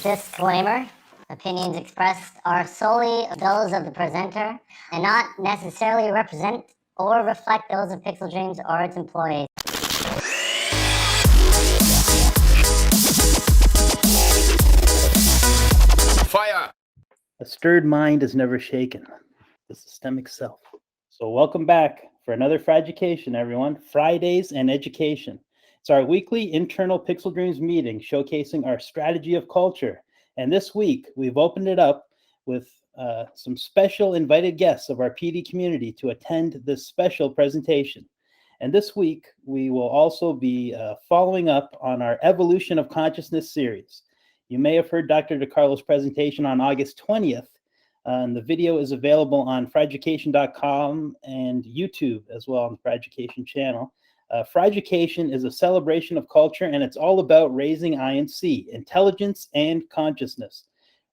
Disclaimer: opinions expressed are solely those of the presenter and not necessarily represent or reflect those of Pixel Dreams or its employees. Fire! A stirred mind is never shaken. The systemic self. So welcome back for another FRIducation, everyone. Fridays and Education. It's our weekly internal Pixel Dreams meeting showcasing our strategy of culture. And this week, we've opened it up with some special invited guests of our PD community to attend this special presentation. And this week, we will also be following up on our Evolution of Consciousness series. You may have heard Dr. DiCarlo's presentation on August 20th, and the video is available on FRIducation.com and YouTube as well on the FRIducation channel. FRIducation is a celebration of culture, and it's all about raising I&C, intelligence and consciousness.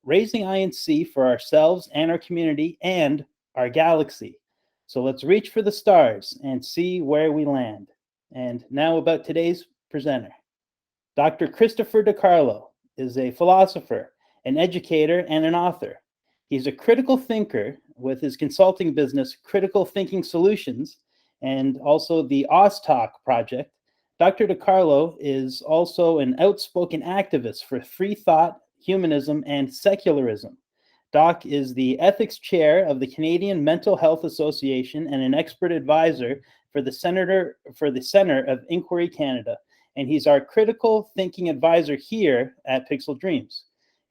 Raising I&C for ourselves and our community and our galaxy. So let's reach for the stars and see where we land. And now about today's presenter. Dr. Christopher DiCarlo is a philosopher, an educator, and an author. He's a critical thinker with his consulting business, Critical Thinking Solutions, and also the Oztalk Project. Dr. DiCarlo is also an outspoken activist for free thought, humanism, and secularism. Doc is the ethics chair of the Canadian Mental Health Association and an expert advisor for the Center of Inquiry Canada. And he's our critical thinking advisor here at Pixel Dreams.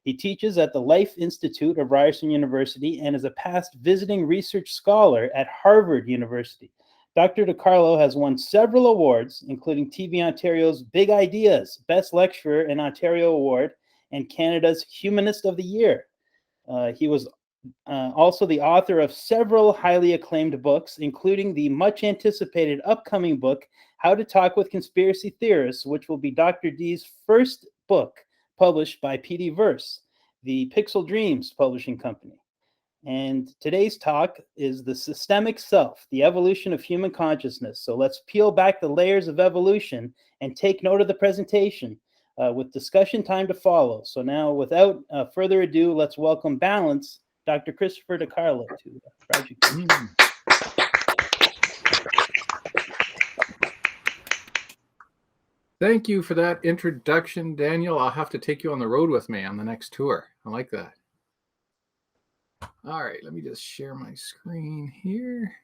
He teaches at the Life Institute of Ryerson University and is a past visiting research scholar at Harvard University. Dr. DiCarlo has won several awards, including TV Ontario's Big Ideas Best Lecturer in Ontario Award and Canada's Humanist of the Year. He was also the author of several highly acclaimed books, including the much anticipated upcoming book, How to Talk with Conspiracy Theorists, which will be Dr. D's first book published by PD Verse, the Pixel Dreams publishing company. And today's talk is the systemic self, the evolution of human consciousness. So let's peel back the layers of evolution and take note of the presentation with discussion time to follow. So now, without further ado, let's welcome Balance, Dr. Christopher DiCarlo to FRIducation. Thank you for that introduction, Daniel. I'll have to take you on the road with me on the next tour. I like that. All right, let me just share my screen here.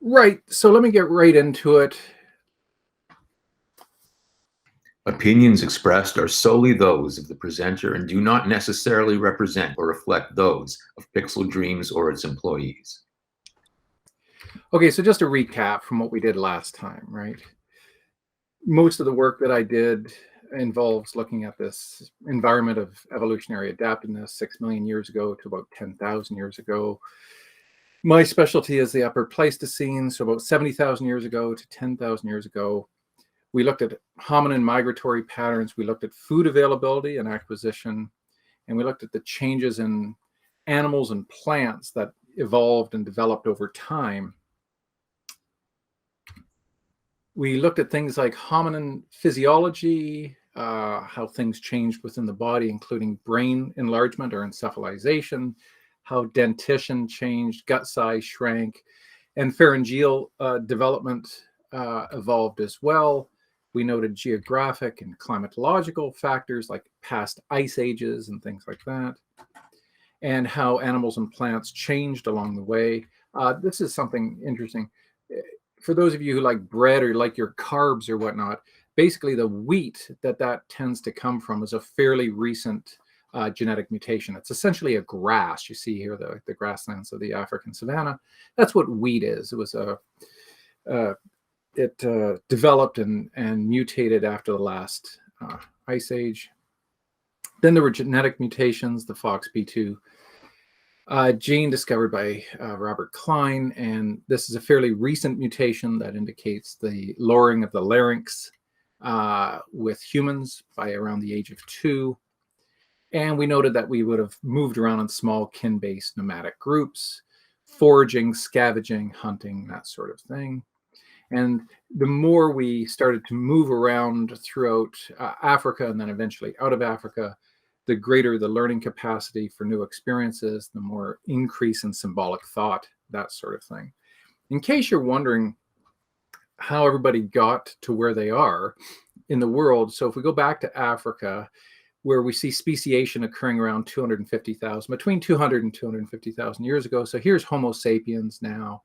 Right, so let me get right into it. Opinions expressed are solely those of the presenter and do not necessarily represent or reflect those of Pixel Dreams or its employees. Okay, so just a recap from what we did last time, right? Most of the work that I did involves looking at this environment of evolutionary adaptiveness 6 million years ago to about 10,000 years ago. My specialty is the Upper Pleistocene, so about 70,000 years ago to 10,000 years ago. We looked at hominin migratory patterns, we looked at food availability and acquisition, and we looked at the changes in animals and plants that evolved and developed over time. We looked at things like hominin physiology, how things changed within the body, including brain enlargement or encephalization, how dentition changed, gut size shrank, and pharyngeal development evolved as well. We noted geographic and climatological factors like past ice ages and things like that, and how animals and plants changed along the way. This is something interesting. For those of you who like bread or like your carbs or whatnot, basically the wheat that tends to come from is a fairly recent genetic mutation. It's essentially a grass. You see here the grasslands of the African savanna. That's what wheat is. It was it developed and mutated after the last ice age. Then there were genetic mutations, the FOXP2 gene discovered by Robert Klein, and this is a fairly recent mutation that indicates the lowering of the larynx with humans by around the age of 2. And we noted that we would have moved around in small kin-based nomadic groups, foraging, scavenging, hunting, that sort of thing. And the more we started to move around throughout Africa and then eventually out of Africa, the greater the learning capacity for new experiences, the more increase in symbolic thought, that sort of thing. In case you're wondering how everybody got to where they are in the world, so if we go back to Africa, where we see speciation occurring around 250,000, between 200 and 250,000 years ago. So here's Homo sapiens now.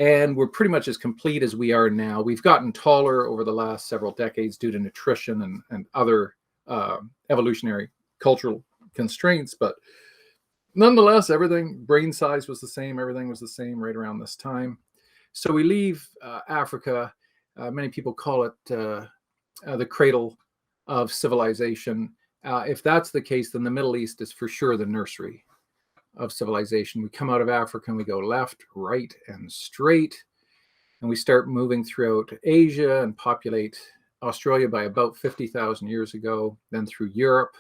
And we're pretty much as complete as we are now. We've gotten taller over the last several decades due to nutrition and other evolutionary cultural constraints. But nonetheless, brain size was the same. Everything was the same right around this time. So we leave Africa. Many people call it the cradle of civilization. If that's the case, then the Middle East is for sure the nursery of civilization. We come out of Africa and we go left, right, and straight, and we start moving throughout Asia and populate Australia by about 50,000 years ago, then through Europe.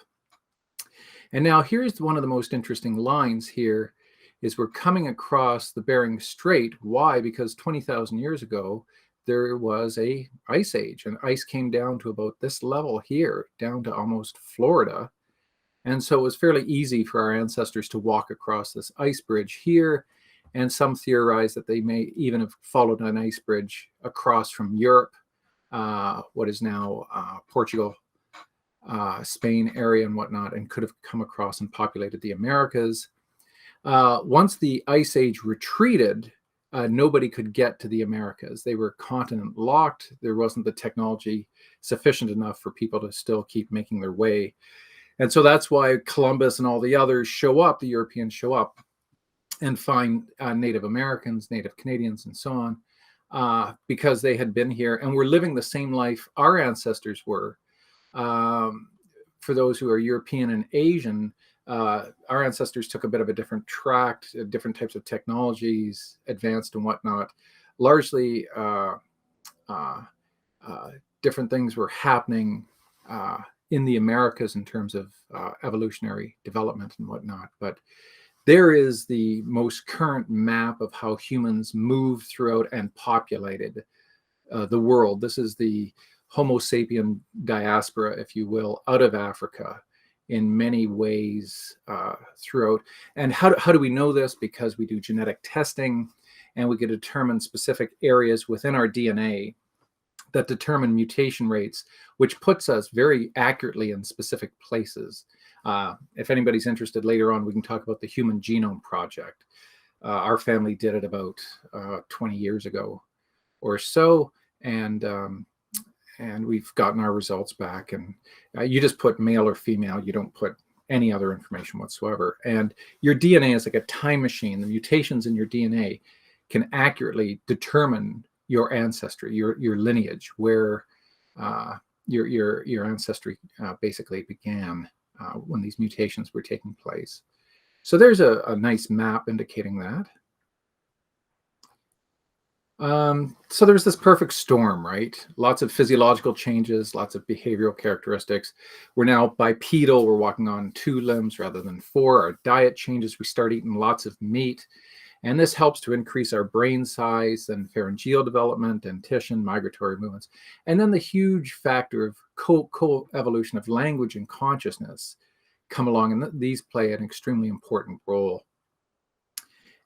And now here's one of the most interesting lines here is we're coming across the Bering Strait. Why? Because 20,000 years ago, there was a ice age, and ice came down to about this level here, down to almost Florida. And so it was fairly easy for our ancestors to walk across this ice bridge here. And some theorize that they may even have followed an ice bridge across from Europe, what is now Portugal, Spain area and whatnot, and could have come across and populated the Americas. Once the ice age retreated, nobody could get to the Americas. They were continent locked. There wasn't the technology sufficient enough for people to still keep making their way. And so that's why Columbus and all the others show up, the Europeans show up and find Native Americans, Native Canadians, and so on, because they had been here and were living the same life our ancestors were. For those who are European and Asian, our ancestors took a bit of a different track, different types of technologies, advanced and whatnot. Largely, different things were happening in the Americas in terms of evolutionary development and whatnot. But there is the most current map of how humans moved throughout and populated the world. This is the Homo sapien diaspora, if you will, out of Africa in many ways throughout. And how do we know this? Because we do genetic testing and we can determine specific areas within our DNA that determine mutation rates, which puts us very accurately in specific places. If anybody's interested later on, we can talk about the Human Genome Project. Our family did it about 20 years ago or so, and we've gotten our results back. And you just put male or female, you don't put any other information whatsoever. And your DNA is like a time machine. The mutations in your DNA can accurately determine your ancestry, your lineage, where your ancestry basically began when these mutations were taking place. So there's a nice map indicating that. So there's this perfect storm, right? Lots of physiological changes, lots of behavioral characteristics. We're now bipedal, we're walking on 2 limbs rather than 4. Our diet changes, we start eating lots of meat. And this helps to increase our brain size and pharyngeal development, dentition, migratory movements. And then the huge factor of co-evolution of language and consciousness come along, and these play an extremely important role.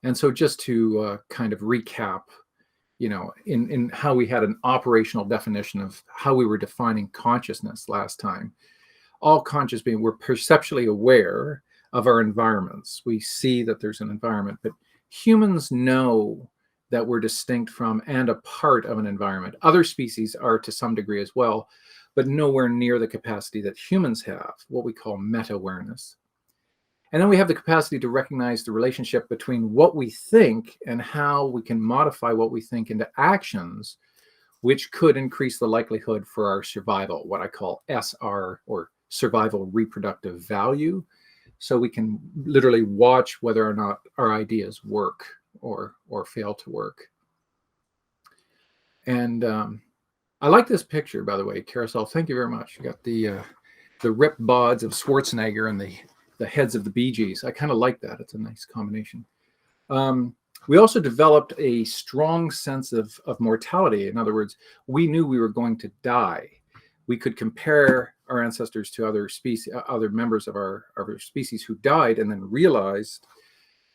And so just to kind of recap, you know, in how we had an operational definition of how we were defining consciousness last time. All conscious being, we're perceptually aware of our environments. We see that there's an environment, but humans know that we're distinct from and a part of an environment. Other species are to some degree as well, but nowhere near the capacity that humans have, what we call meta-awareness. And then we have the capacity to recognize the relationship between what we think and how we can modify what we think into actions, which could increase the likelihood for our survival, what I call SR, or survival reproductive value. So we can literally watch whether or not our ideas work or fail to work. And I like this picture, by the way, Carousel. Thank you very much. You got the ripped bods of Schwarzenegger and the heads of the Bee Gees. I kind of like that. It's a nice combination. We also developed a strong sense of mortality. In other words, we knew we were going to die. We could compare our ancestors to other species, other members of our species who died, and then realized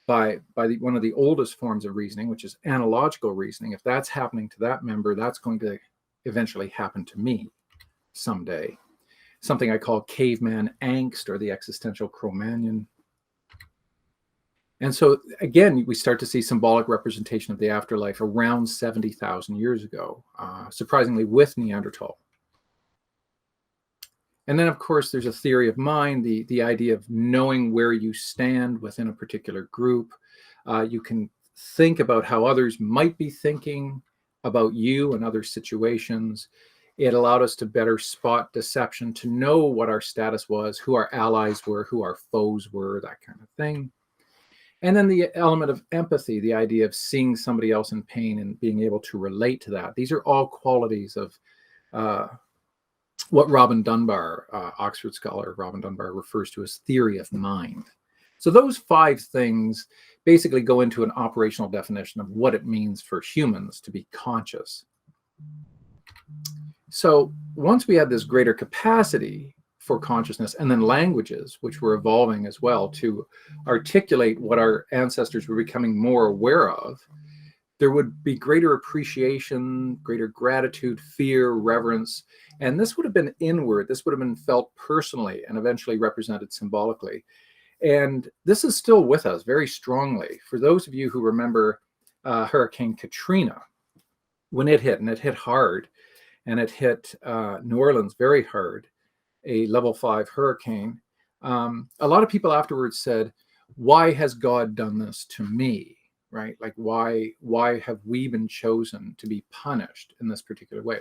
by one of the oldest forms of reasoning, which is analogical reasoning, if that's happening to that member, that's going to eventually happen to me someday. Something I call caveman angst, or the existential Cro-Magnon. And so again, we start to see symbolic representation of the afterlife around 70,000 years ago, surprisingly with Neanderthal. And then, of course, there's a theory of mind, the idea of knowing where you stand within a particular group. You can think about how others might be thinking about you and other situations. It allowed us to better spot deception, to know what our status was, who our allies were, who our foes were, that kind of thing. And then the element of empathy, the idea of seeing somebody else in pain and being able to relate to that. These are all qualities of what Robin Dunbar, Oxford scholar Robin Dunbar, refers to as theory of mind. So those 5 things basically go into an operational definition of what it means for humans to be conscious. So once we had this greater capacity for consciousness, and then languages, which were evolving as well to articulate what our ancestors were becoming more aware of, there would be greater appreciation, greater gratitude, fear, reverence. And this would have been inward. This would have been felt personally and eventually represented symbolically. And this is still with us very strongly. For those of you who remember Hurricane Katrina, when it hit, and it hit hard, and it hit New Orleans very hard, a level 5 hurricane, a lot of people afterwards said, why has God done this to me? Right? Like, why have we been chosen to be punished in this particular way?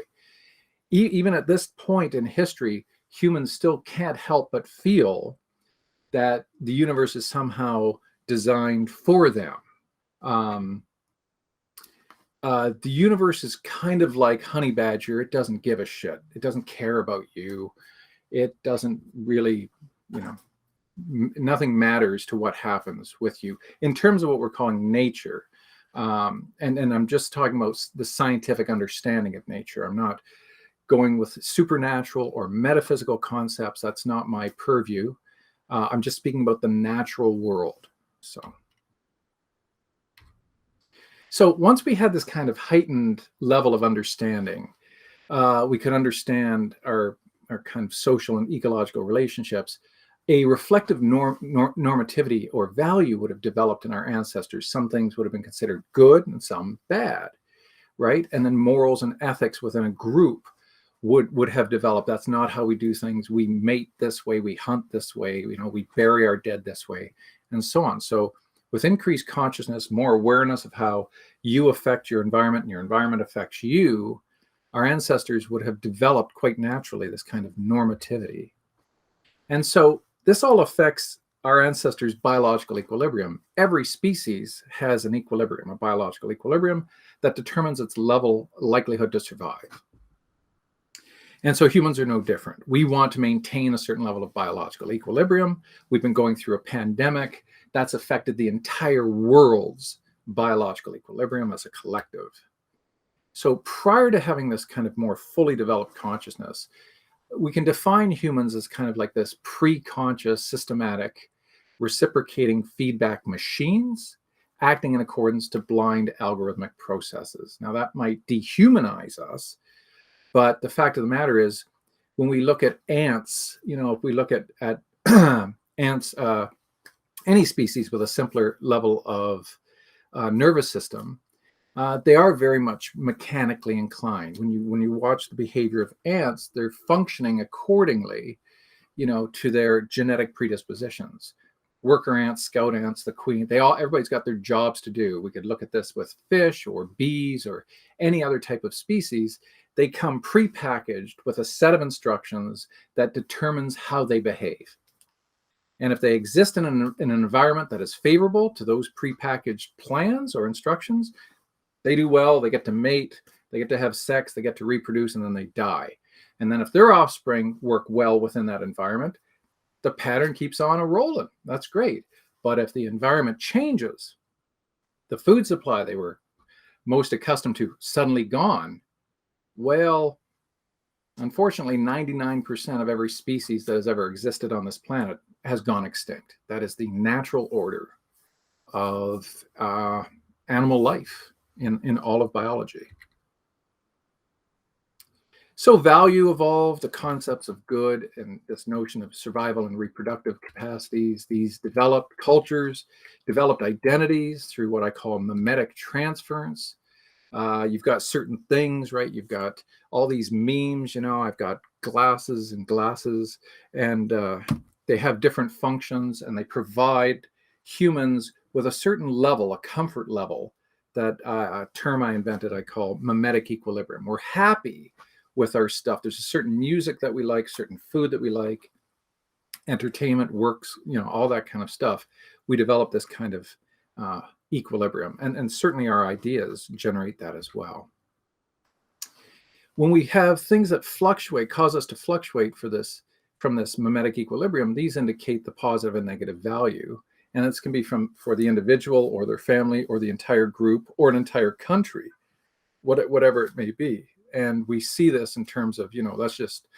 Even at this point in history, humans still can't help but feel that the universe is somehow designed for them. The universe is kind of like Honey Badger. It doesn't give a shit. It doesn't care about you. It doesn't really, nothing matters to what happens with you in terms of what we're calling nature. And I'm just talking about the scientific understanding of nature. I'm not going with supernatural or metaphysical concepts. That's not my purview. I'm just speaking about the natural world. So once we had this kind of heightened level of understanding, we could understand our kind of social and ecological relationships. A reflective normativity or value would have developed in our ancestors. Some things would have been considered good and some bad, right? And then morals and ethics within a group would have developed. That's not how we do things. We mate this way, we hunt this way, we bury our dead this way, and so on. So with increased consciousness, more awareness of how you affect your environment and your environment affects you, our ancestors would have developed quite naturally this kind of normativity. And so this all affects our ancestors' biological equilibrium. Every species has an equilibrium, a biological equilibrium that determines its likelihood to survive. And so humans are no different. We want to maintain a certain level of biological equilibrium. We've been going through a pandemic that's affected the entire world's biological equilibrium as a collective. So prior to having this kind of more fully developed consciousness, we can define humans as kind of like this pre-conscious, systematic, reciprocating feedback machines acting in accordance to blind algorithmic processes. Now that might dehumanize us, but the fact of the matter is, when we look at ants, if we look at ants, any species with a simpler level of nervous system, they are very much mechanically inclined. When you watch the behavior of ants, they're functioning accordingly, to their genetic predispositions. Worker ants, scout ants, the queen, everybody's got their jobs to do. We could look at this with fish or bees or any other type of species. They come prepackaged with a set of instructions that determines how they behave. And if they exist in an environment that is favorable to those prepackaged plans or instructions, they do well, they get to mate, they get to have sex, they get to reproduce, and then they die. And then if their offspring work well within that environment, the pattern keeps on a rolling. That's great. But if the environment changes, the food supply they were most accustomed to suddenly gone, well, unfortunately, 99% of every species that has ever existed on this planet has gone extinct. That is the natural order of animal life in all of biology. So value evolved, the concepts of good and this notion of survival and reproductive capacities. These developed cultures, developed identities through what I call memetic transference. You've got certain things, right? You've got all these memes, you know, I've got glasses, and they have different functions, and they provide humans with a certain level, a comfort level, that a term I invented I call memetic equilibrium. We're happy with our stuff. There's a certain music that we like, certain food that we like, entertainment, works, you know, all that kind of stuff. We develop this kind of equilibrium, and certainly our ideas generate that as well. When we have things that fluctuate, cause us to fluctuate from this memetic equilibrium, these indicate the positive and negative value, and this can be for the individual or their family or the entire group or an entire country, whatever it may be. And we see this in terms of, you know, that's just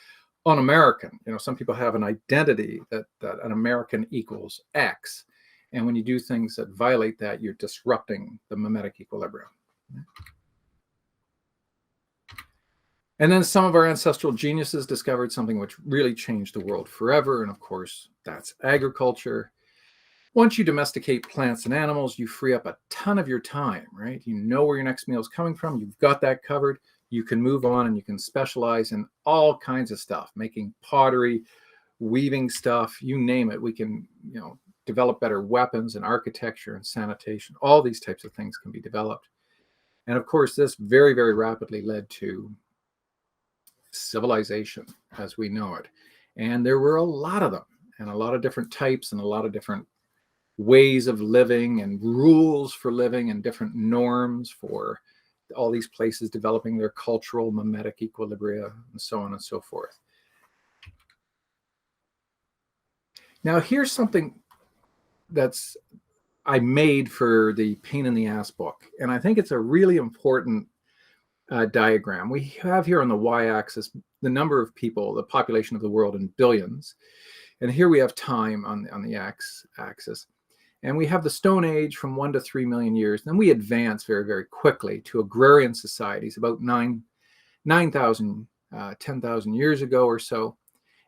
un-American. You know, some people have an identity that an American equals X. And when you do things that violate that, you're disrupting the memetic equilibrium. And then some of our ancestral geniuses discovered something which really changed the world forever. And of course, that's agriculture. Once you domesticate plants and animals, you free up a ton of your time, right? You know where your next meal is coming from. You've got that covered. You can move on and you can specialize in all kinds of stuff, making pottery, weaving stuff, you name it. We can, you know, develop better weapons and architecture and sanitation. All these types of things can be developed. And of course, this very, very rapidly led to civilization as we know it. And there were a lot of them, and a lot of different types, and a lot of different ways of living, and rules for living, and different norms for all these places developing their cultural memetic equilibria, and so on and so forth. Now, here's something that's I made for the Pain in the Ass book, and I think it's a really important diagram. We have here on the y-axis the number of people, the population of the world in billions, and here we have time on the x-axis. And we have the Stone Age from 1 to 3 million years. Then we advance very, very quickly to agrarian societies about 9,000, 10,000 years ago or so.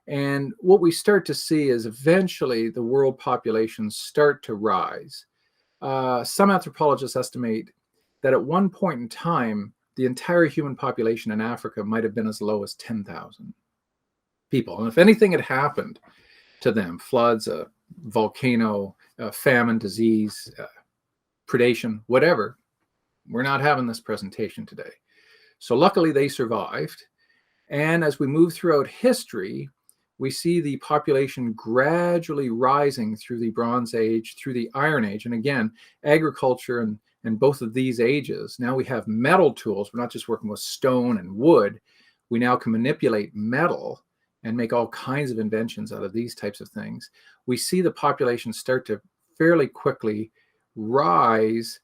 And what we start to see is eventually the world populations start to rise. Some anthropologists estimate that at one point in time, the entire human population in Africa might have been as low as 10,000 people. And if anything had happened to them, floods, a volcano, famine, disease, predation, whatever, we're not having this presentation today. So luckily they survived. And as we move throughout history, we see the population gradually rising through the Bronze Age, through the Iron Age. And again, agriculture and both of these ages, now we have metal tools. We're not just working with stone and wood. We now can manipulate metal and make all kinds of inventions out of these types of things. We see the population start to fairly quickly rise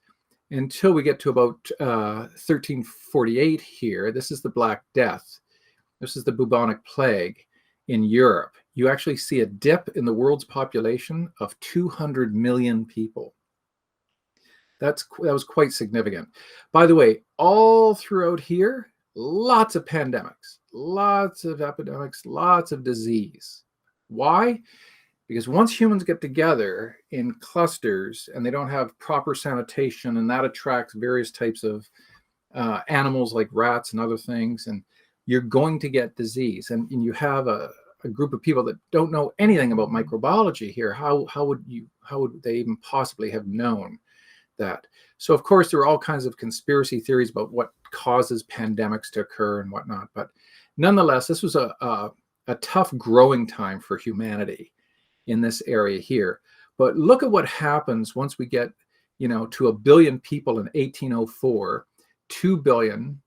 until we get to about 1348 here. This is the Black Death. This is the bubonic plague in Europe. You actually see a dip in the world's population of 200 million people. That was quite significant. By the way, all throughout here, lots of pandemics, lots of epidemics, lots of disease. Why? Because once humans get together in clusters and they don't have proper sanitation, and that attracts various types of animals like rats and other things, and you're going to get disease. And you have a group of people that don't know anything about microbiology here. How would they even possibly have known that? So of course there are all kinds of conspiracy theories about what causes pandemics to occur and whatnot, but nonetheless, this was a tough growing time for humanity in this area here. But look at what happens once we get, you know, to 1 billion people in 1804, 2 billion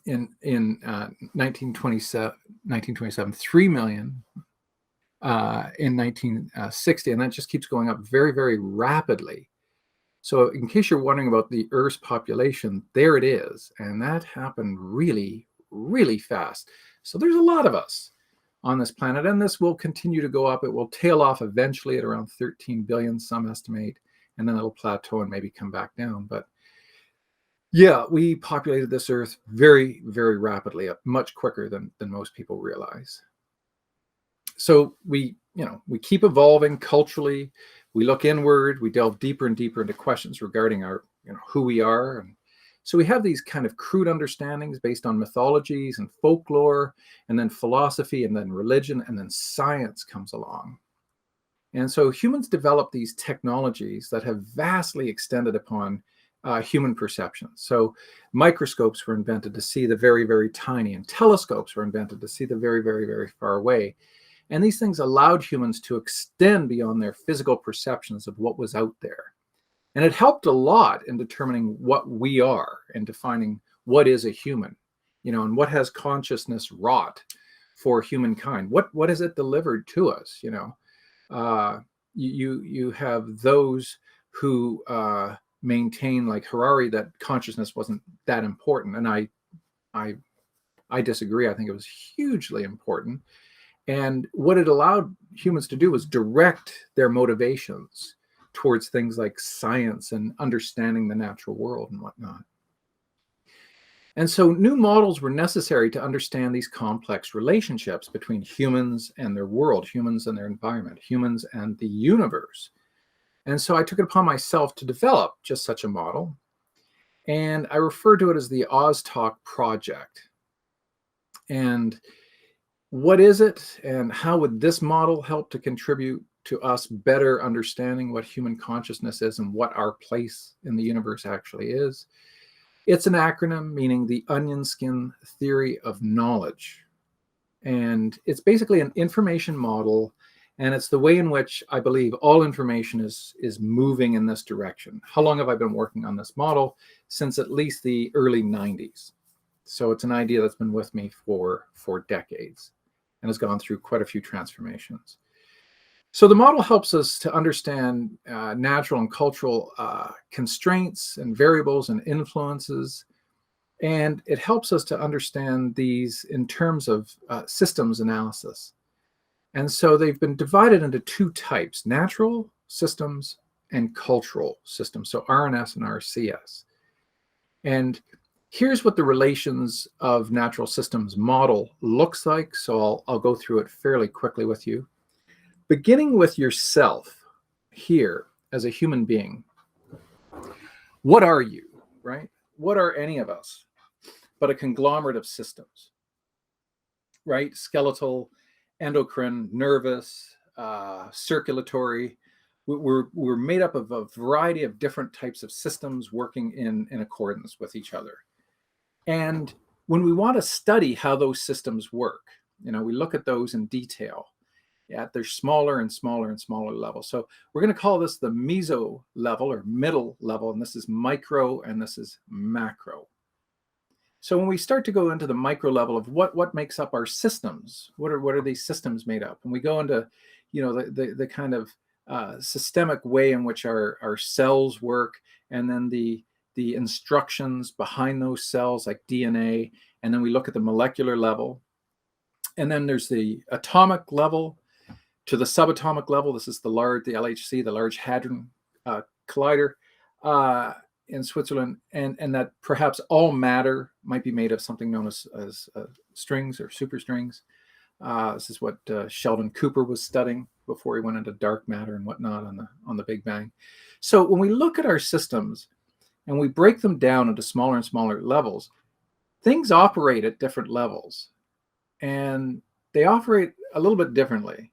in 1927, 3 million in 1960, and that just keeps going up very, very rapidly. So in case you're wondering about the Earth's population, there it is. And that happened really, really fast. So there's a lot of us on this planet, and this will continue to go up. It will tail off eventually at around 13 billion, some estimate, and then it'll plateau and maybe come back down. But yeah, we populated this Earth very, very rapidly, much quicker than most people realize. So we keep evolving culturally. We look inward. We delve deeper and deeper into questions regarding our, who we are. And so we have these kind of crude understandings based on mythologies and folklore, and then philosophy, and then religion, and then science comes along. And so humans develop these technologies that have vastly extended upon human perception. So microscopes were invented to see the very, very tiny, and telescopes were invented to see the very, very, very far away. And these things allowed humans to extend beyond their physical perceptions of what was out there. And it helped a lot in determining what we are and defining what is a human, and what has consciousness wrought for humankind. What has it delivered to us? You have those who maintain, like Harari, that consciousness wasn't that important, and I disagree. I think it was hugely important. And what it allowed humans to do was direct their motivations towards things like science and understanding the natural world and whatnot. And so new models were necessary to understand these complex relationships between humans and their world, humans and their environment, humans and the universe. And so I took it upon myself to develop just such a model. And I refer to it as the Oztalk Project. And what is it, and how would this model help to contribute to us better understanding what human consciousness is and what our place in the universe actually is? It's an acronym meaning the onion skin theory of knowledge. And it's basically an information model, and it's the way in which I believe all information is moving in this direction. How long have I been working on this model? Since at least the early 90s. So it's an idea that's been with me for decades and has gone through quite a few transformations. So the model helps us to understand natural and cultural constraints and variables and influences. And it helps us to understand these in terms of systems analysis. And so they've been divided into two types: natural systems and cultural systems. So RNS and RCS. And here's what the relations of natural systems model looks like. So I'll go through it fairly quickly with you. Beginning with yourself here as a human being. What are you, right? What are any of us but a conglomerate of systems, right? Skeletal, endocrine, nervous, circulatory. We're made up of a variety of different types of systems working in accordance with each other. And when we want to study how those systems work, we look at those in detail at their smaller and smaller and smaller levels. So we're going to call this the meso level or middle level, and this is micro and this is macro. So when we start to go into the micro level of what makes up our systems, what are these systems made up? And we go into, the kind of systemic way in which our cells work, and then the instructions behind those cells like DNA, and then we look at the molecular level. And then there's the atomic level to the subatomic level. This is the LHC, the Large Hadron Collider in Switzerland, and that perhaps all matter might be made of something known as strings or superstrings. This is what Sheldon Cooper was studying before he went into dark matter and whatnot on the Big Bang. So when we look at our systems and we break them down into smaller and smaller levels, things operate at different levels, and they operate a little bit differently.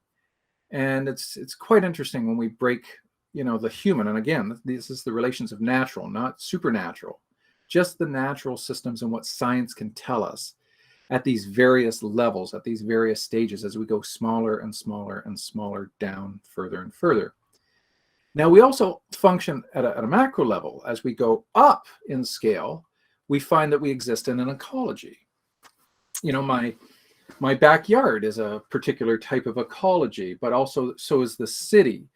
And it's quite interesting when we break, the human. And again, this is the relations of natural, not supernatural, just the natural systems and what science can tell us at these various levels, at these various stages, as we go smaller and smaller and smaller down further and further. Now, we also function at a macro level. As we go up in scale, we find that we exist in an ecology. My backyard is a particular type of ecology, but also so is the city,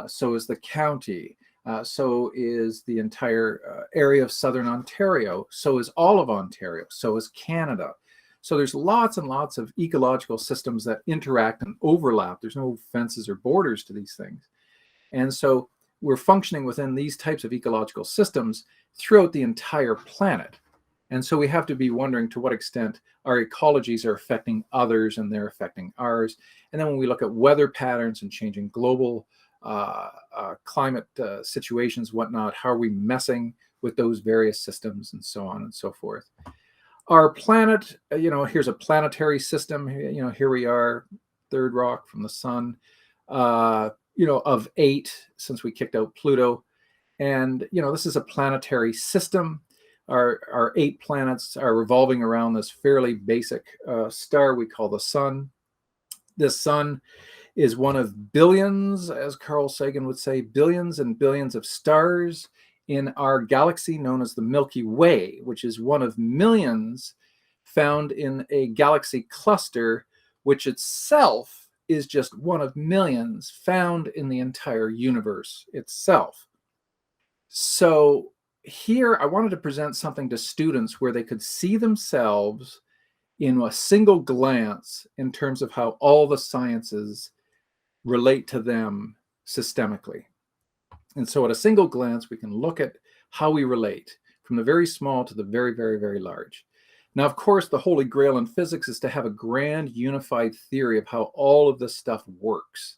so is the county, So is the entire area of southern Ontario. So is all of Ontario. So is Canada. So there's lots and lots of ecological systems that interact and overlap. There's no fences or borders to these things. And so we're functioning within these types of ecological systems throughout the entire planet. And so we have to be wondering to what extent our ecologies are affecting others and they're affecting ours. And then when we look at weather patterns and changing global climate situations, whatnot, how are we messing with those various systems and so on and so forth. Our planet, here's a planetary system. Here we are, third rock from the sun, of 8 since we kicked out Pluto. And, this is a planetary system. Our 8 planets are revolving around this fairly basic star we call the sun. This sun is one of billions, as Carl Sagan would say, billions and billions of stars in our galaxy known as the Milky Way, which is one of millions found in a galaxy cluster, which itself is just one of millions found in the entire universe itself. So here I wanted to present something to students where they could see themselves in a single glance in terms of how all the sciences relate to them systemically. And so at a single glance, we can look at how we relate from the very small to the very, very, very large. Now, of course, the holy grail in physics is to have a grand unified theory of how all of this stuff works.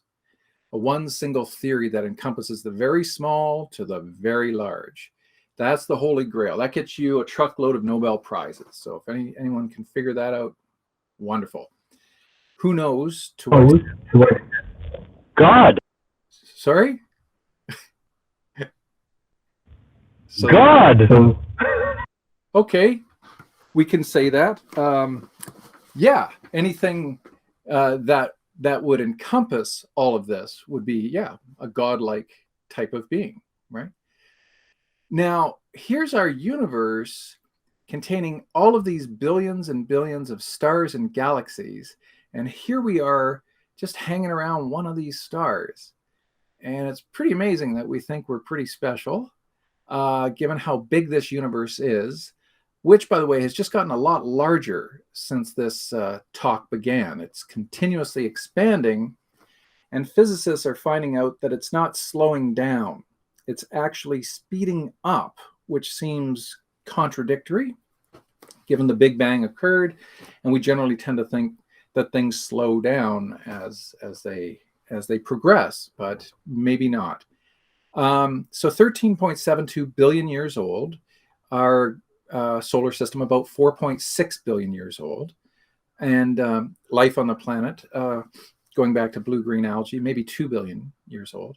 A one single theory that encompasses the very small to the very large. That's the holy grail. That gets you a truckload of Nobel Prizes. So if anyone can figure that out, wonderful. Who knows to what... God. Sorry? So, God. Okay, we can say that. Yeah, anything that would encompass all of this would be, a godlike type of being, right? Now, here's our universe containing all of these billions and billions of stars and galaxies. And here we are just hanging around one of these stars. And it's pretty amazing that we think we're pretty special, given how big this universe is, which, by the way, has just gotten a lot larger since this talk began. It's continuously expanding, and physicists are finding out that it's not slowing down. It's actually speeding up, which seems contradictory, given the Big Bang occurred, and we generally tend to think that things slow down as they progress, but maybe not. So 13.72 billion years old, our solar system about 4.6 billion years old, and life on the planet, going back to blue-green algae, maybe 2 billion years old.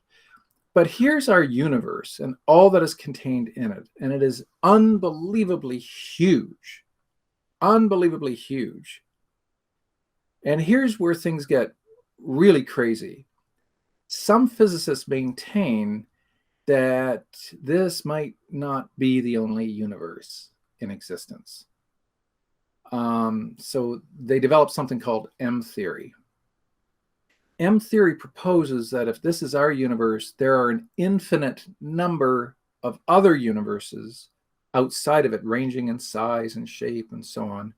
But here's our universe and all that is contained in it, and it is unbelievably huge, unbelievably huge. And here's where things get really crazy. Some physicists maintain that this might not be the only universe in existence. So they developed something called M theory. M theory proposes that if this is our universe, there are an infinite number of other universes outside of it, ranging in size and shape and so on,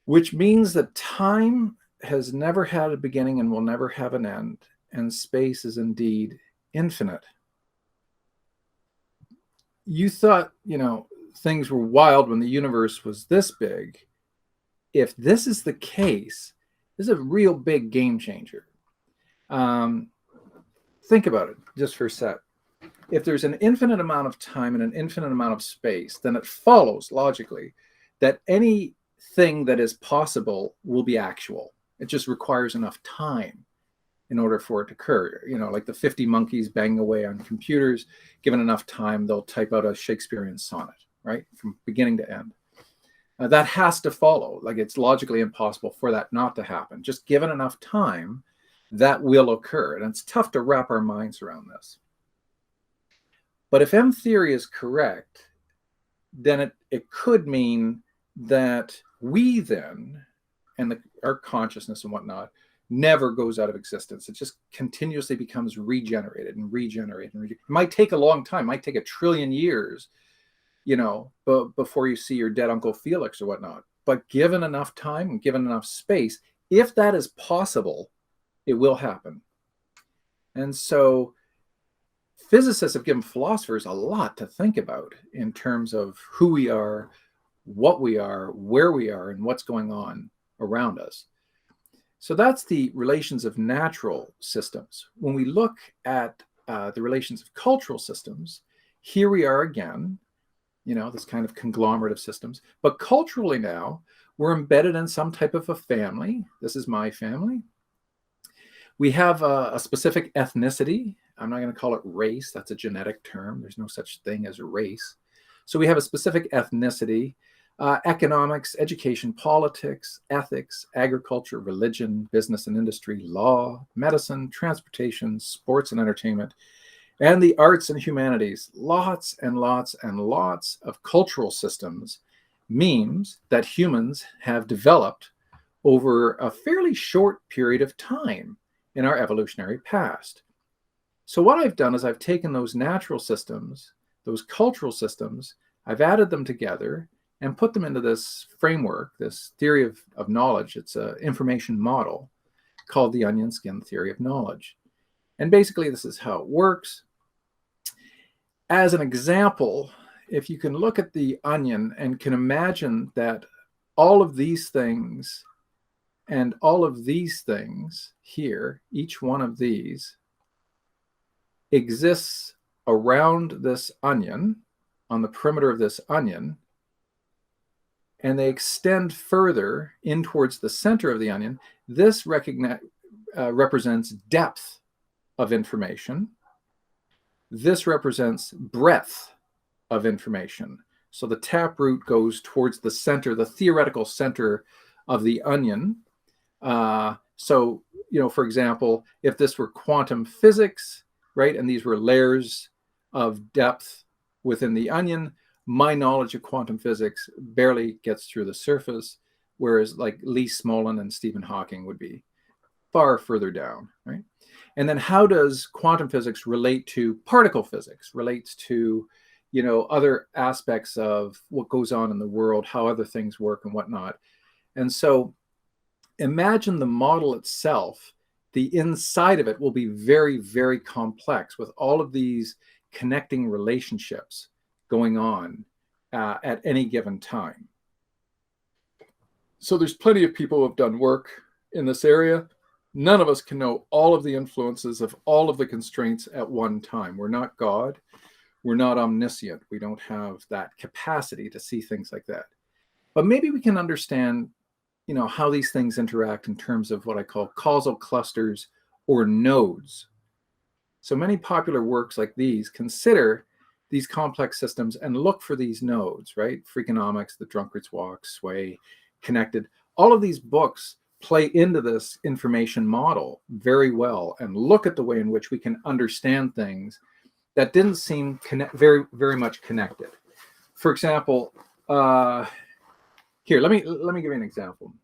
which means that time has never had a beginning and will never have an end, and space is indeed infinite. You thought, things were wild when the universe was this big. If this is the case, this is a real big game changer. Think about it just for a sec. If there's an infinite amount of time and an infinite amount of space, then it follows logically that anything that is possible will be actual. It just requires enough time in order for it to occur. Like the 50 monkeys banging away on computers, given enough time, they'll type out a Shakespearean sonnet, right? From beginning to end. That has to follow. Like, it's logically impossible for that not to happen. Just given enough time, that will occur. And it's tough to wrap our minds around this. But if M theory is correct, then it could mean that we then, and our consciousness and whatnot, never goes out of existence. It just continuously becomes regenerated and regenerated. It might take a long time, might take 1 trillion years, before you see your dead Uncle Felix or whatnot. But given enough time and given enough space, if that is possible, it will happen. And so physicists have given philosophers a lot to think about in terms of who we are, what we are, where we are, and what's going on around us. So that's the relations of natural systems. When we look at the relations of cultural systems, here we are again, this kind of conglomerate of systems. But culturally now, we're embedded in some type of a family. This is my family. We have a specific ethnicity. I'm not going to call it race. That's a genetic term. There's no such thing as a race. So we have a specific ethnicity, economics, education, politics, ethics, agriculture, religion, business and industry, law, medicine, transportation, sports and entertainment, and the arts and humanities. Lots and lots and lots of cultural systems, memes that humans have developed over a fairly short period of time in our evolutionary past. So what I've done is I've taken those natural systems, those cultural systems, I've added them together and put them into this framework, this theory of knowledge. It's an information model called the onion skin theory of knowledge. And basically this is how it works. As an example, if you can look at the onion and can imagine that all of these things and all of these things here, each one of these exists around this onion, on the perimeter of this onion, and they extend further in towards the center of the onion. This represents depth of information. This represents breadth of information. So the taproot goes towards the center, the theoretical center of the onion. So, for example, if this were quantum physics, right, and these were layers of depth within the onion, my knowledge of quantum physics barely gets through the surface, whereas like Lee Smolin and Stephen Hawking would be far further down, right? And then how does quantum physics relate to particle physics, relates to, other aspects of what goes on in the world, how other things work and whatnot. And so imagine the model itself, the inside of it will be very, very complex with all of these connecting relationships going on at any given time. So there's plenty of people who have done work in this area. None of us can know all of the influences of all of the constraints at one time. We're not God. We're not omniscient. We don't have that capacity to see things like that. But maybe we can understand, how these things interact in terms of what I call causal clusters or nodes. So many popular works like these consider these complex systems and look for these nodes, right? Freakonomics, The Drunkard's Walk, Sway, Connected. All of these books play into this information model very well and look at the way in which we can understand things that didn't seem very, very much connected. For example, here, let me give you an example.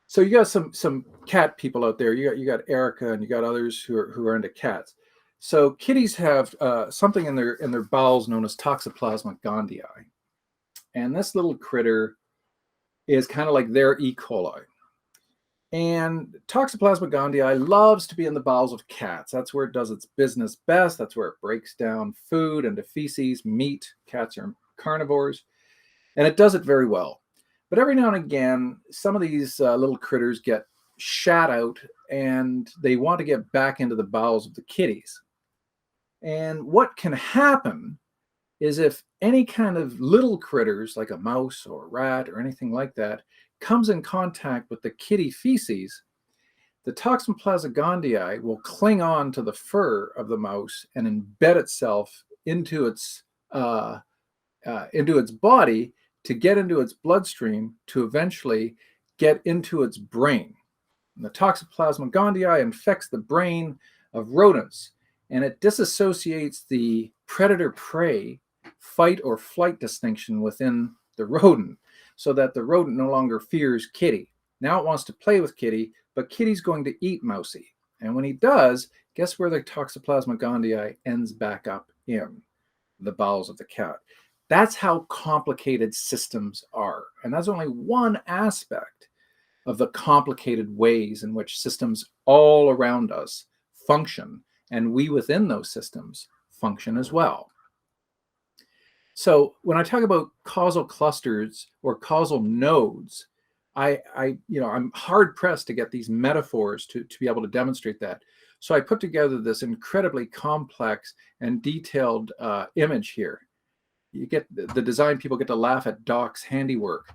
So you got some cat people out there. You got Erica and you got others who are into cats. So kitties have something in their bowels known as Toxoplasma gondii, and this little critter is kind of like their E. coli. And Toxoplasma gondii loves to be in the bowels of cats. That's where it does its business best. That's where it breaks down food into feces, meat. Cats are carnivores, and it does it very well. But every now and again, some of these little critters get shat out and they want to get back into the bowels of the kitties. And what can happen is if any kind of little critters like a mouse or a rat or anything like that comes in contact with the kitty feces, the Toxoplasma gondii will cling on to the fur of the mouse and embed itself into its body to get into its bloodstream to eventually get into its brain. And the Toxoplasma gondii infects the brain of rodents, and it disassociates the predator-prey fight or flight distinction within the rodent, so that the rodent no longer fears kitty. Now it wants to play with kitty, but Kitty's going to eat Mousy. And when he does, guess where the Toxoplasma gondii ends back up in? The bowels of the cat. That's how complicated systems are. And that's only one aspect of the complicated ways in which systems all around us function, and we within those systems function as well. So when I talk about causal clusters or causal nodes, I'm hard pressed to get these metaphors to be able to demonstrate that. So I put together this incredibly complex and detailed image here. You get the design people get to laugh at Doc's handiwork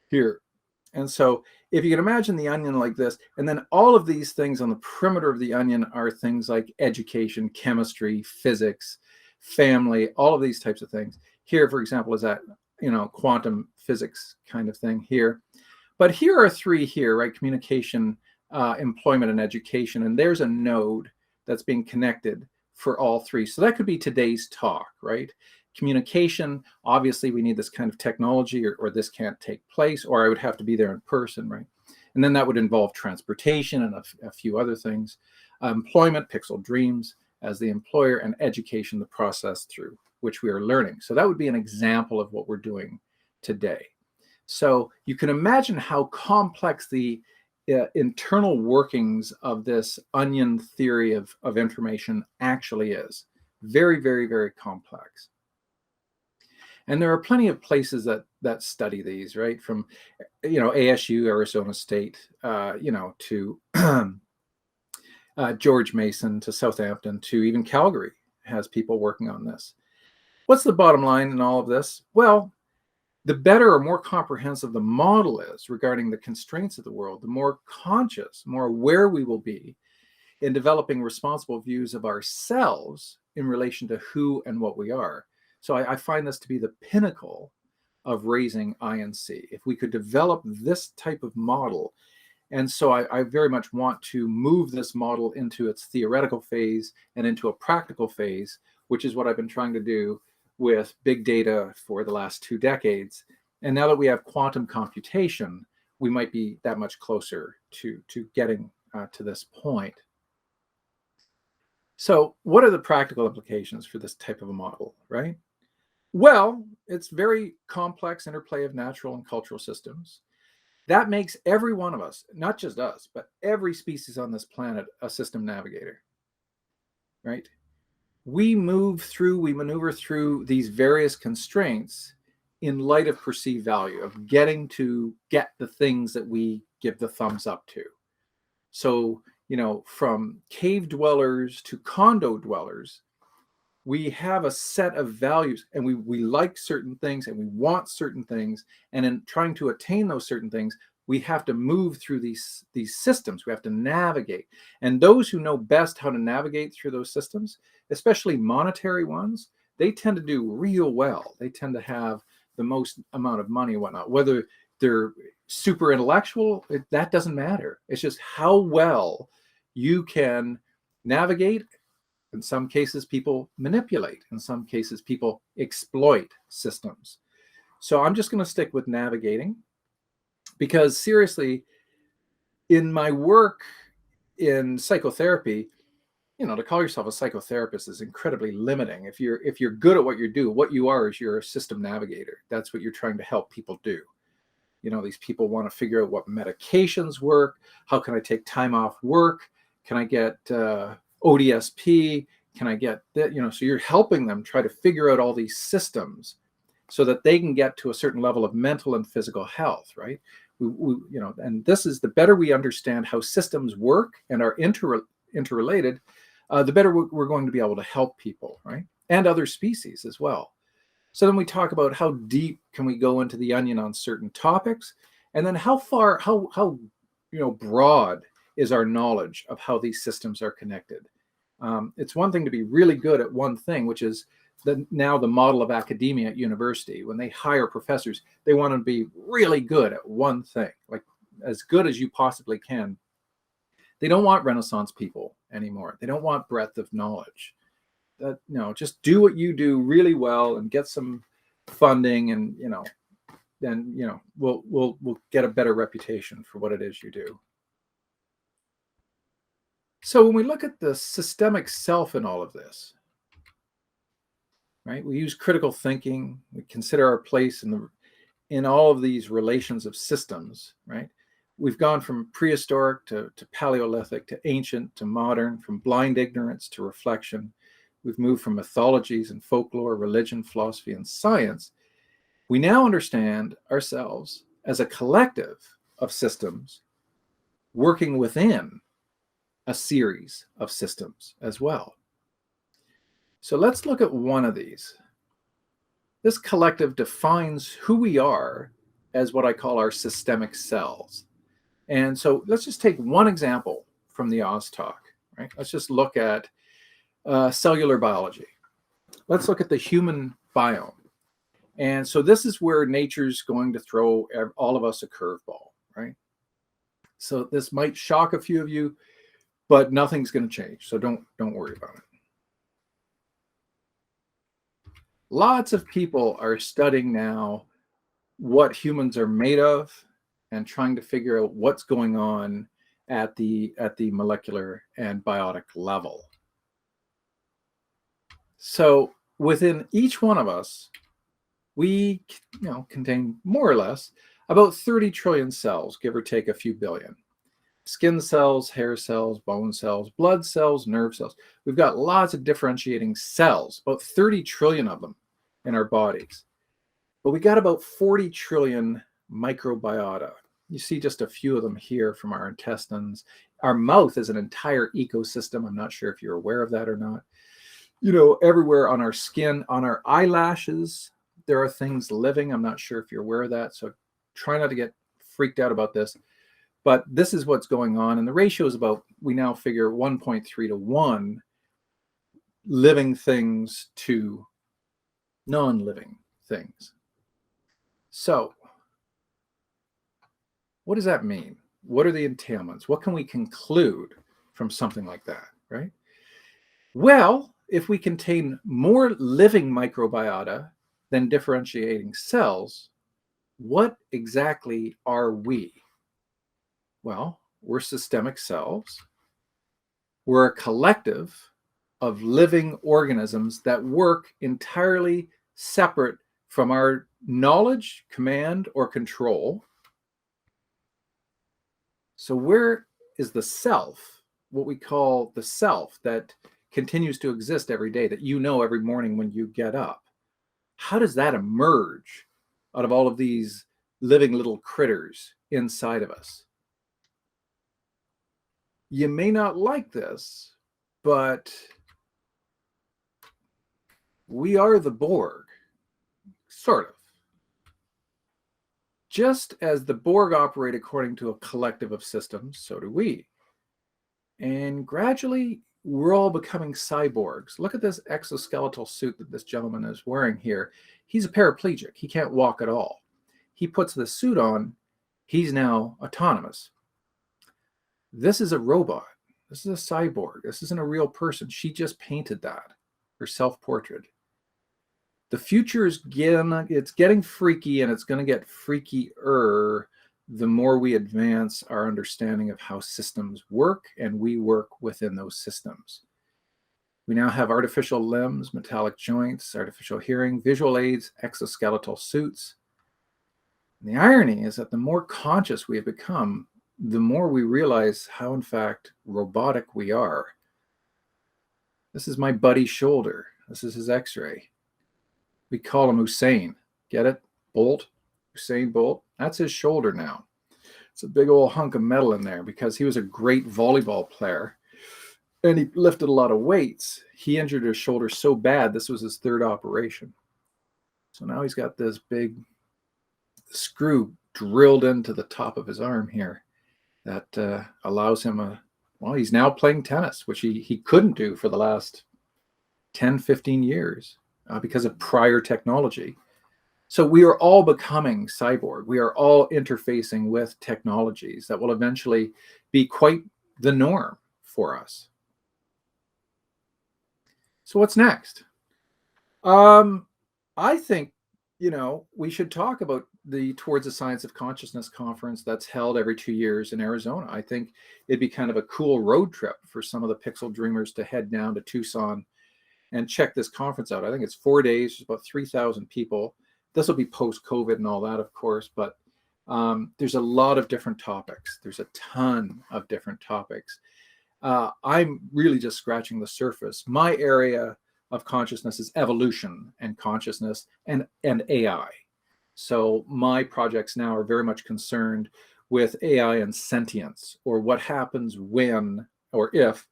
here. And so if you can imagine the onion like this, and then all of these things on the perimeter of the onion are things like education, chemistry, physics, family, all of these types of things. Here, for example, is that, quantum physics kind of thing here. But here are three here, right? Communication, employment, and education. And there's a node that's being connected for all three. So that could be today's talk, right? Communication, obviously we need this kind of technology, or this can't take place, or I would have to be there in person, right? And then that would involve transportation and a few other things. Employment, Pixel Dreams as the employer, and education, the process through which we are learning. So that would be an example of what we're doing today. So you can imagine how complex the internal workings of this onion theory of information actually is. Very, very, very complex. And there are plenty of places that study these, right? From, ASU, Arizona State, to George Mason, to Southampton, to even Calgary has people working on this. What's the bottom line in all of this? Well, the better or more comprehensive the model is regarding the constraints of the world, the more conscious, more aware we will be in developing responsible views of ourselves in relation to who and what we are. So I find this to be the pinnacle of raising INC. If we could develop this type of model, and so I very much want to move this model into its theoretical phase and into a practical phase, which is what I've been trying to do with big data for the last 2 decades. And now that we have quantum computation, we might be that much closer to getting to this point. So what are the practical implications for this type of a model, right? Well, it's very complex interplay of natural and cultural systems. That makes every one of us, not just us, but every species on this planet, a system navigator, right? We maneuver through these various constraints in light of perceived value, of getting to get the things that we give the thumbs up to. So, from cave dwellers to condo dwellers, we have a set of values, and we like certain things and we want certain things. And in trying to attain those certain things, we have to move through these systems. We have to navigate. And those who know best how to navigate through those systems, especially monetary ones, they tend to do real well. They tend to have the most amount of money and whatnot. Whether they're super intellectual, that doesn't matter. It's just how well you can navigate. In some cases, people manipulate. In some cases, people exploit systems. So I'm just going to stick with navigating, because seriously, in my work in psychotherapy, to call yourself a psychotherapist is incredibly limiting. If you're good at what you do, what you are is you're a system navigator. That's what you're trying to help people do. These people want to figure out what medications work. How can I take time off work? Can I get ODSP? Can I get that? So you're helping them try to figure out all these systems so that they can get to a certain level of mental and physical health, right? And this is, the better we understand how systems work and are interrelated, the better we're going to be able to help people, right? And other species as well. So then we talk about how deep can we go into the onion on certain topics, and then how far, how broad is our knowledge of how these systems are connected. It's one thing to be really good at one thing, which is now the model of academia at university. When they hire professors, they want to be really good at one thing, like as good as you possibly can. They don't want Renaissance people anymore. They don't want breadth of knowledge. Just do what you do really well and get some funding, and then we'll get a better reputation for what it is you do. So when we look at the systemic self in all of this, right, we use critical thinking, we consider our place in all of these relations of systems, right? We've gone from prehistoric to Paleolithic to ancient to modern, from blind ignorance to reflection. We've moved from mythologies and folklore, religion, philosophy, and science. We now understand ourselves as a collective of systems working within a series of systems as well. So let's look at one of these. This collective defines who we are as what I call our systemic cells. And so let's just take one example from the Oztalk, right? Let's just look at cellular biology. Let's look at the human biome. And so this is where nature's going to throw all of us a curveball, right? So this might shock a few of you, but nothing's going to change. So don't worry about it. Lots of people are studying now what humans are made of and trying to figure out what's going on at the molecular and biotic level. So within each one of us, we contain more or less about 30 trillion cells, give or take a few billion. Skin cells, hair cells, bone cells, blood cells, nerve cells. We've got lots of differentiating cells, about 30 trillion of them in our bodies. But we got about 40 trillion microbiota. You see just a few of them here from our intestines. Our mouth is an entire ecosystem. I'm not sure if you're aware of that or not. Everywhere on our skin, on our eyelashes, there are things living. I'm not sure if you're aware of that. So try not to get freaked out about this. But this is what's going on. And the ratio is about, we now figure 1.3 to 1 living things to non-living things. So what does that mean? What are the entailments? What can we conclude from something like that, right? Well, if we contain more living microbiota than differentiating cells, what exactly are we? Well, we're systemic cells. We're a collective of living organisms that work entirely separate from our knowledge, command, or control. So where is the self, what we call the self that continues to exist every day, that every morning when you get up? How does that emerge out of all of these living little critters inside of us? You may not like this, but we are the Borg, sort of. Just as the Borg operate according to a collective of systems, so do we. And gradually, we're all becoming cyborgs. Look at this exoskeletal suit that this gentleman is wearing here. He's a paraplegic. He can't walk at all. He puts the suit on. He's now autonomous. This is a robot. This is a cyborg. This isn't a real person. She just painted that, her self-portrait. The future is getting freaky, and it's going to get freakier the more we advance our understanding of how systems work and we work within those systems. We now have artificial limbs, metallic joints, artificial hearing, visual aids, exoskeletal suits. And the irony is that the more conscious we have become, the more we realize how, in fact, robotic we are. This is my buddy's shoulder. This is his x-ray. We call him Usain. Get it? Bolt. Usain Bolt. That's his shoulder now. It's a big old hunk of metal in there because he was a great volleyball player and he lifted a lot of weights. He injured his shoulder so bad, this was his third operation. So now he's got this big screw drilled into the top of his arm here that allows him he's now playing tennis, which he couldn't do for the last 10, 15 years because of prior technology. So we are all becoming cyborg. We are all interfacing with technologies that will eventually be quite the norm for us. So what's next? I think, we should talk about the Towards the Science of Consciousness conference that's held every 2 years in Arizona. I think it'd be kind of a cool road trip for some of the Pixel Dreamers to head down to Tucson and check this conference out. I think it's 4 days, there's about 3,000 people. This will be post-COVID and all that, of course, but there's a lot of different topics. There's a ton of different topics. I'm really just scratching the surface. My area of consciousness is evolution and consciousness and AI. So my projects now are very much concerned with AI and sentience, or what happens when or if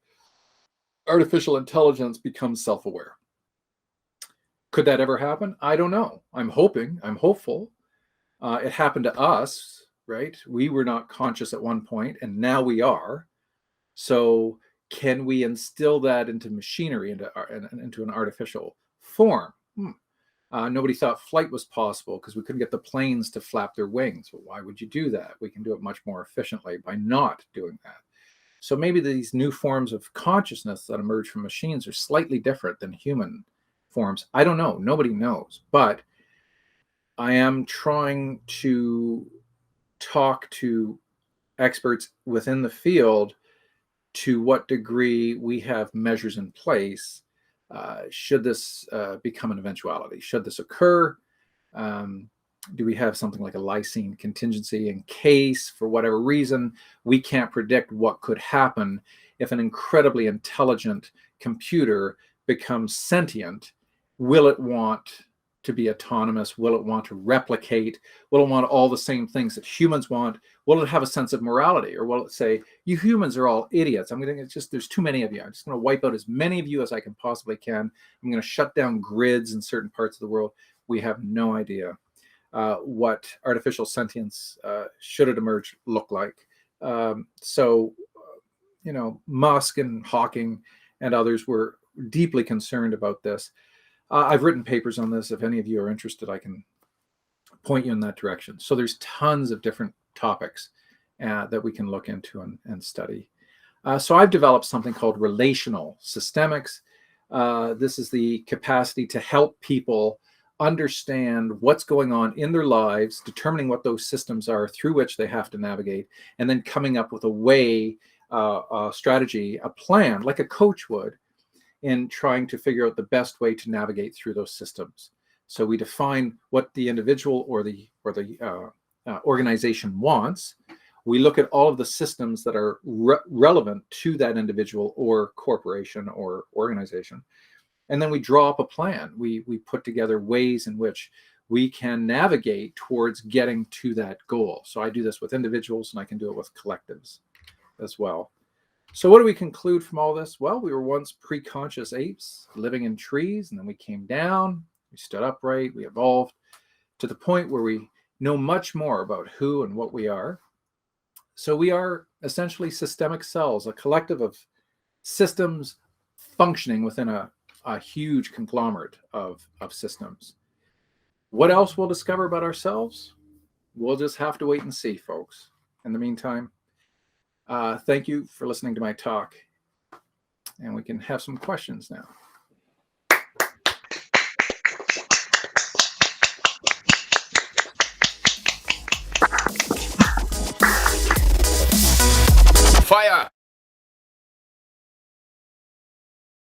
artificial intelligence becomes self-aware. Could that ever happen? I don't know. I'm hoping, I'm hopeful. It happened to us, right? We were not conscious at one point, and now we are. So can we instill that into machinery, into an artificial form? Nobody thought flight was possible because we couldn't get the planes to flap their wings. Well, why would you do that? We can do it much more efficiently by not doing that. So maybe these new forms of consciousness that emerge from machines are slightly different than human forms. I don't know. Nobody knows. But I am trying to talk to experts within the field to what degree we have measures in place should this become an eventuality. Should this occur? Do we have something like a lysine contingency in case, for whatever reason, we can't predict what could happen if an incredibly intelligent computer becomes sentient? Will it want to be autonomous? Will it want to replicate? Will it want all the same things that humans want? Will it have a sense of morality? Or will it say, you humans are all idiots. There's too many of you. I'm just going to wipe out as many of you as I can possibly can. I'm going to shut down grids in certain parts of the world. We have no idea what artificial sentience, should it emerge, look like. Musk and Hawking and others were deeply concerned about this. I've written papers on this. If any of you are interested, I can point you in that direction. So there's tons of different topics that we can look into and study. So I've developed something called relational systemics. This is the capacity to help people understand what's going on in their lives, determining what those systems are through which they have to navigate, and then coming up with a way, a strategy, a plan, like a coach would, in trying to figure out the best way to navigate through those systems. So we define what the individual or the organization wants. We look at all of the systems that are relevant to that individual or corporation or organization. And then we draw up a plan. We put together ways in which we can navigate towards getting to that goal. So I do this with individuals, and I can do it with collectives as well. So what do we conclude from all this? Well, we were once pre-conscious apes living in trees, and then we came down, we stood upright, we evolved to the point where we know much more about who and what we are. So we are essentially systemic cells, a collective of systems functioning within a huge conglomerate of systems. What else we'll discover about ourselves? We'll just have to wait and see, folks. In the meantime, thank you for listening to my talk, and we can have some questions now. Fire!